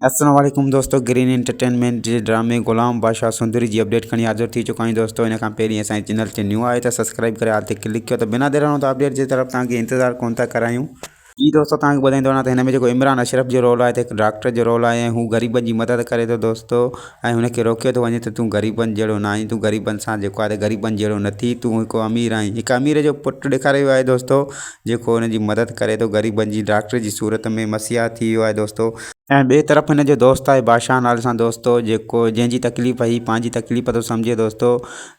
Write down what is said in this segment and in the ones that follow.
अस्सलाम वालेकुम दोस्तों। ग्रीन एंटरटेनमेंट जे ड्रामे गुलाम बादशाह सुंदरी जी अपडेट खणी हाज़िर थी चुका आहियूं दोस्तों। इन खां पहिरीं असांजे चैनल ते न्यू आहे त सब्सक्राइब करे हाल ते क्लिक कयो। त बिना देर तो अपडेट जी तरफ तव्हांखे इंतज़ारु कोन था करायूं। जी दोस्तों, तव्हांखे ॿुधाईंदो वञा त हिन में जेको इमरान अशरफ जो रोल आहे त हिकु डॉक्टर जो रोल आहे ऐं हू ग़रीबनि जी मदद करे थो दोस्तों। ऐं हुनखे रोकियो थो वञे त तूं ग़रीबनि जहिड़ो न आहीं, तूं ग़रीबनि सां जेको आहे त ग़रीबनि जहिड़ो न थी, तूं हिकु अमीर आहीं। हिकु अमीर जो पुटु ॾेखारियो आहे दोस्तों, जेको हुनजी मदद करे थो ग़रीबनि जी, डॉक्टर जी सूरत में मसीहा थी वियो आहे दोस्तों। ऐं ॿिए तरफ़ हिन जो दोस्त आहे बादशाह नाले सां दोस्तों, जेको जंहिंजी तकलीफ़ ही पंहिंजी तकलीफ़ थो सम्झे दोस्तों।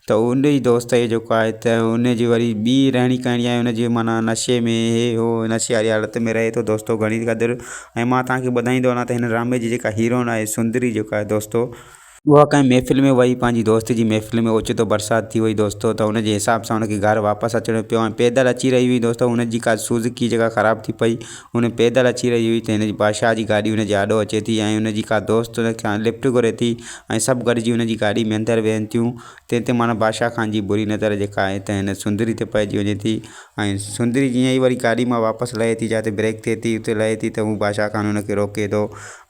त उन जी दोस्त जो जेको आहे त उन जी वरी ॿी रहणी कहणी आहे, उनजी माना नशे में हे हो नशे वारी हालत में रहे थो दोस्तों घणी क़दुरु। ऐं मां तव्हांखे ॿुधाईंदो वञा त हिन ड्रामे जी जेका हीरोइन आहे सुंदरी जेका आहे दोस्तों, उहा कंहिं महफ़िल में वही पंहिंजी दोस्त जी महफ़िल में ओचितो बरसाति थी वई दोस्तों। त हुनजे हिसाब सां हुनखे घरु वापसि अचणो पियो ऐं पैदल अची रही हुई दोस्तों। हुनजी का सुज़ुकी जेका ख़राबु थी पई, हुन पैदल अची रही हुई त हिनजी बादशाह जी गाॾी हुनजे आॾो अचे थी ऐं हुनजी का दोस्त हुनखे लिफ्ट घुरे थी ऐं सभु गॾिजी हुनजी गाॾी में अंदरि वेहनि थियूं। तंहिं ते माना बादशाह ख़ान जी बुरी नज़र जेका आहे त हिन सुंदरी ते पइजी वञे थी। ऐं सुंदरी जीअं ई वरी गाॾी मां वापसि लहे थी, जिते ब्रेक थिए थी उते लहे थी, त हू बादशाह ख़ान हुनखे रोके थो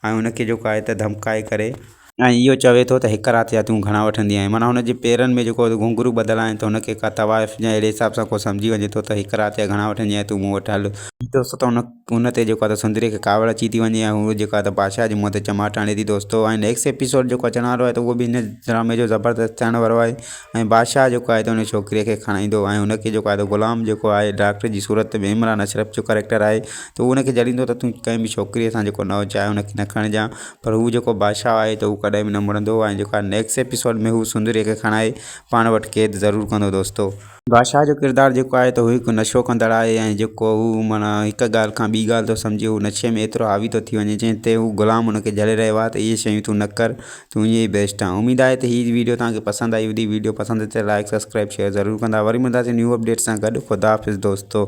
ऐं हुनखे जेको आहे त धमकाए करे ऐं इहो चवे थो त हिकु राति जा तूं घणा वठंदी आहीं। माना हुनजे पेरनि में जेको घुंघरू ॿधल आहिनि, त हुनखे का तवाइफ़ या अहिड़े हिसाब सां को सम्झी वञे थो त हिकु राति जा घणा वठंदी आहीं, तूं मूं वटि हल दोस्तों। त हुन ते जेको आहे त सुंदरी खे कावड़ अची थी वञे ऐं हू जेको आहे त बादशाह जे मुंहं ते चमाट हणे थी दोस्तों। ऐं नेक्स्ट एपिसोड जेको अचण वारो आहे त उहो बि हिन ड्रामे जो ज़बरदस्त थियण वारो आहे। ऐं बादशाह जेको आहे त हुन छोकिरीअ खे खणाईंदो ऐं हुनखे जेको आहे त ग़ुलाम जेको आहे डॉक्टर जी सूरत में इमरान अशरफ जो कैरेक्टर आहे, त उहो हुनखे जलींदो त तूं कंहिं बि छोकिरीअ सां जेको न चाहे हुनखे न खणिजांइ। पर हू जेको बादशाह आहे त हू कॾहिं बि न मुड़ंदो ऐं जेको आहे नेक्स्ट एपिसोड में हू सुंदरीअ खे खणाए पाण वटि क़ैद ज़रूरु कंदो दोस्तों। बादशाह जो किरदारु जेको आहे त हू हिकु नशो कंदड़ आहे ऐं जेको हू माना हिकु ॻाल्हि खां ॿी ॻाल्हि थो सम्झे, हू नशे में एतिरो हावी थो थी वञे जंहिं ते हू ग़ुलाम हुनखे झले रहियो आहे त इहे शयूं तूं न कर, तूं ईअं ई बेस्ट आहे। उमेदु आहे त हीअ वीडियो तव्हांखे पसंदि आई हूंदी। वीडियो पसंदि अचे लाइक सब्सक्राइब शेयर ज़रूरु कंदा। वरी मिलंदासीं न्यू अपडेट सां गॾु। ख़ुदा हाफ़िज़ दोस्तों।